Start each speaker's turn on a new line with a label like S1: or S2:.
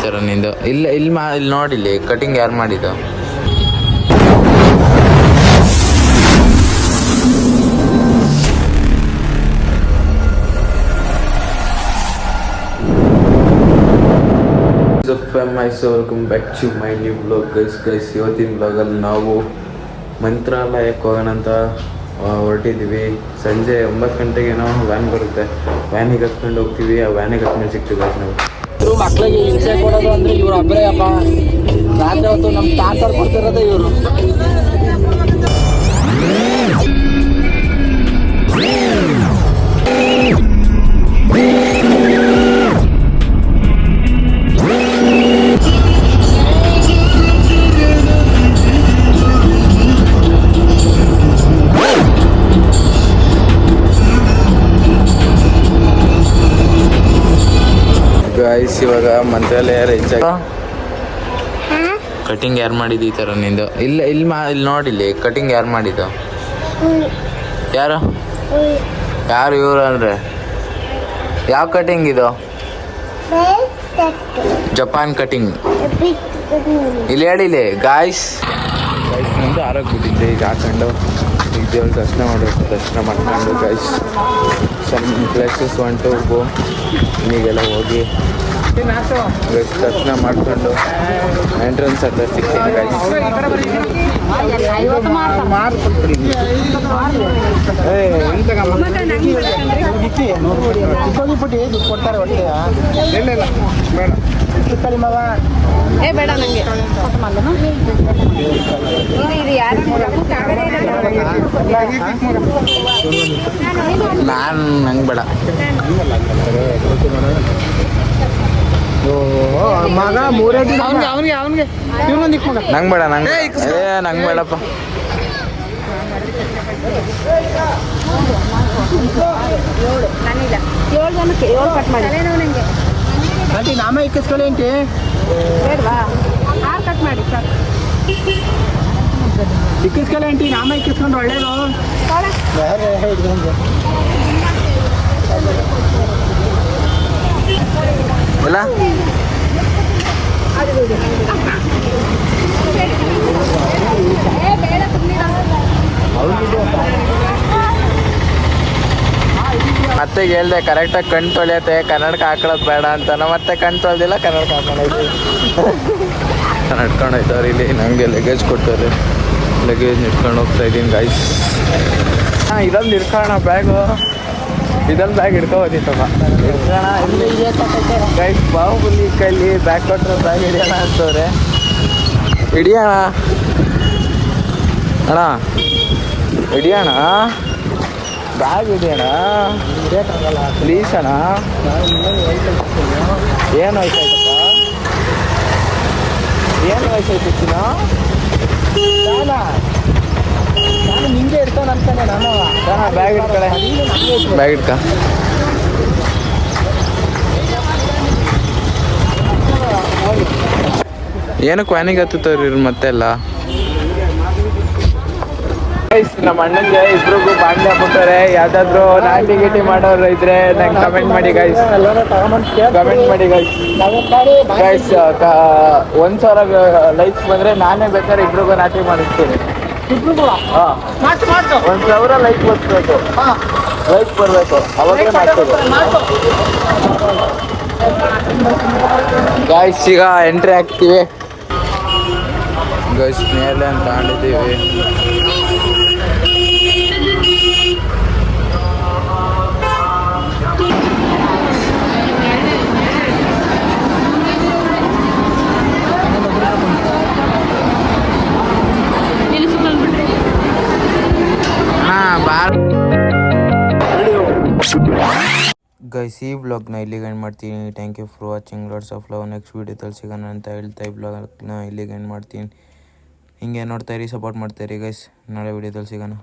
S1: ಥರ ನಿಂದು. ಇಲ್ಲಿ ನೋಡಿಲ್ಲಿ ಕಟಿಂಗ್ ಯಾರು ಮಾಡಿದ್ದು? Welcome back to my new blog guys. ಇವತ್ತಿನ ಬ್ಲಾಗಲ್ಲಿ ನಾವು ಮಂತ್ರಾಲಯಕ್ಕೆ ಹೋಗೋಣ ಅಂತ ಹೊರಟಿದ್ದೀವಿ. ಸಂಜೆ 9 ಗಂಟೆಗೆ ಏನೋ ವ್ಯಾನ್ ಬರುತ್ತೆ, ವ್ಯಾನಿಗೆ ಹತ್ಕೊಂಡು ಹೋಗ್ತೀವಿ. ಆ ವ್ಯಾನಿಗೆ ಹತ್ಕೊಂಡು ಸಿಗ್ತೀವಿ ಗೈಸ್ ನಾವು.
S2: ಮಕ್ಕಳಿಗೆ ಹಿಂಸೆ ಕೊಡೋದು ಅಂದರೆ ಇವ್ರು ಒಬ್ಬರೇ ಅಪ್ಪ. ರಾತ್ರಿ ಹೊತ್ತು ನಮ್ಮ ಟಾರ್ಚರ್ ಕೊಡ್ತಿರೋದೇ ಇವರು.
S1: ಗೈಸ್ ಇವಾಗ ಮಂತ್ರಾಲಯ ರೀಚ್ ಆಗಿ ಕಟಿಂಗ್ ಯಾರು ಮಾಡಿದ್ದು ಈ ಥರ ನಿಂದು? ಇಲ್ಲಿ ನೋಡಿಲ್ಲಿ ಕಟಿಂಗ್ ಯಾರು ಮಾಡಿದ್ದು? ಯಾರು ಇವರು ಅಂದರೆ ಯಾವ ಕಟಿಂಗ್ ಇದು? Japan cutting. ಇಲ್ಲಿ ಹೇಳಿಲಿ ಗಾಯ್ಸ್ ನಂದು ಆರೋಗ್ಬಿಟ್ಟಿದ್ದೆ. ಈಗ ಹಾಕೊಂಡು ಈಗ ದೇವ್ರ ದರ್ಶನ ಮಾಡಬೇಕು. ದರ್ಶನ ಮಾಡ್ಕೊಂಡು guys some places 1 to go ಈಗೆಲ್ಲ ಹೋಗಿ ಗೈಸ್ ದರ್ಶನ ಮಾಡ್ಕೊಂಡು ಎಂಟ್ರೆನ್ಸ್ ಹತ್ರ ಸಿಗ್ತೀನಿ ಗೈಸ್.
S2: ಕೊಡ್ತಾರೆ ಹೊಟ್ಟೆ ಬೇಡ ನನಗೆ.
S1: ನಾನು ನಂಗೆ ಬೇಡ
S2: ಮಗ ಮೂರೇ ದಿನ ಅವನಿಗೆ
S1: ನಂಗೆ ಬೇಡ ನಂಗೆ ಬೇಡಪ್ಪ.
S2: ಆಂಟಿ ನಾಮ ಇಕ್ಕಿಸ್ಕೊಳ್ಳಿ ಆಂಟಿ. ಇಕ್ಕಿಸ್ಕೊಳ್ಳಿ ಆಂಟಿ, ನಾಮ ಇಕ್ಕಿಸ್ಕೊಂಡು ಒಳ್ಳೇದು.
S1: ಇಲ್ಲ ಮತ್ತೆ ಹೇಳ್ದೆ ಕರೆಕ್ಟಾಗಿ ಕಣ್ ತೊಳೆಯತ್ತೆ, ಕನ್ನಡಕ ಹಾಕೊಳ್ಳೋದು ಬೇಡ ಅಂತ. ಮತ್ತೆ ಕಣ್ ತೊಳೆದಿಲ್ಲ, ಕನ್ನಡಕ ಹಾಕೊಂಡೋಯ್ತು. ನಡ್ಕೊಂಡು ಹೋಯ್ತವ್ರೆ ಇಲ್ಲಿ. ನನಗೆ ಲಗೇಜ್ ಕೊಡ್ತಾರೆ, ಲಗೇಜ್ ಇಟ್ಕೊಂಡು ಹೋಗ್ತಾ ಇದ್ದೀನಿ ಗೈಸ್. ಇದೊಂದು ಇಟ್ಕೋಣ ಬ್ಯಾಗು, ಇದೊಂದು ಬ್ಯಾಗ್ ಹಿಡ್ಕೋಬೋದಿತ್ತಮ್ಮ. ಹಿಡ್ಕೋಣ ಇಲ್ಲಿ ಗೈಸ್. ಬಾಹುಬಲಿ ಕೈಲಿ ಬ್ಯಾಗ್ ಕೊಟ್ಟರೆ ಬ್ಯಾಗ್ ಹಿಡಿಯೋಣ ಅಂತವ್ರೆ. ಹಿಡಿಯೋಣ ಅಣ್ಣ, ಹಿಡಿಯೋಣ ಬ್ಯಾಗ್ ಹಿಡಿಯೋಣ ಪ್ಲೀಸ್ ಅಣ್ಣ. ಏನು ವಯಸ್ಸಾಯ್ತಪ್ಪ? ಏನು ವಯಸ್ಸಾಯ್ತು?
S2: ನಾನು ನಿಂಗೆ ಇಡ್ತಾನೆ ಅಂತಾನೆ. ನಾನು
S1: ಬ್ಯಾಗ್ ಇಟ್ಕಳೆ, ಬ್ಯಾಗ್ ಇಟ್ಕ. ಏನಕ್ಕೆ ವ್ಯಾನಿಗೆ ಹತ್ತುತ್ತವ್ರಿ ಮತ್ತೆಲ್ಲ? ನಮ್ಮ ಅಣ್ಣಂಗೆ ಇಬ್ರಿಗೂ ಬಾಂಡ್ಲೆ ಹಾಕ್ಬಿಟ್ಟಾರೆ. ಯಾವ್ದಾದ್ರು ನಾಟಿ ಗೀಟಿ ಮಾಡೋರು ಇದ್ರೆ ನಂಗೆ ಕಮೆಂಟ್ ಮಾಡಿ ಗೈಸ್, ಕಮೆಂಟ್ ಮಾಡಿ ಗೈಸ್. ಗೈಸ್ 1,000 ಲೈಕ್ಸ್ ಬಂದರೆ ನಾನೇ ಬೇಕಾದ್ರೆ ಇಬ್ರಿಗೂ ನಾಟಿ ಮಾಡಿಸ್ತೀನಿ. ಹಾಂ, 1,000 ಲೈಕ್ ಬರ್ಬೇಕು, ಲೈಕ್ ಬರಬೇಕು, ಅವಾಗೇ ಮಾಡ್ತೀವಿ ಗೈಸ್. ಈಗ ಎಂಟ್ರಿ ಆಗ್ತೀವಿ ಗೈಸ್. ಮೇಲೆ ಅಂತ ತಗೊಂಡಿದ್ದೀವಿ. ಗೈಸ್ ಈ ವ್ಲಾಗ್ನ ಇಲ್ಲಿಗೆ ಎಂಡ್ ಮಾಡ್ತೀನಿ. Thank you for watching. Lots of love. Next ವೀಡಿಯೋದಲ್ಲಿ ಸಿಗೋಣ ಅಂತ ಹೇಳ್ತಾ ಈ ವ್ಲಾಗ್ನ ಇಲ್ಲಿಗೆ ಎಂಡ್ ಮಾಡ್ತೀನಿ. ಹಿಂಗೆ ನೋಡ್ತಾಯಿರಿ, ಸಪೋರ್ಟ್ ಮಾಡ್ತಾಯಿರಿ ಗೈಸ್. ನಾಳೆ ವೀಡಿಯೋದಲ್ಲಿ ಸಿಗೋಣ.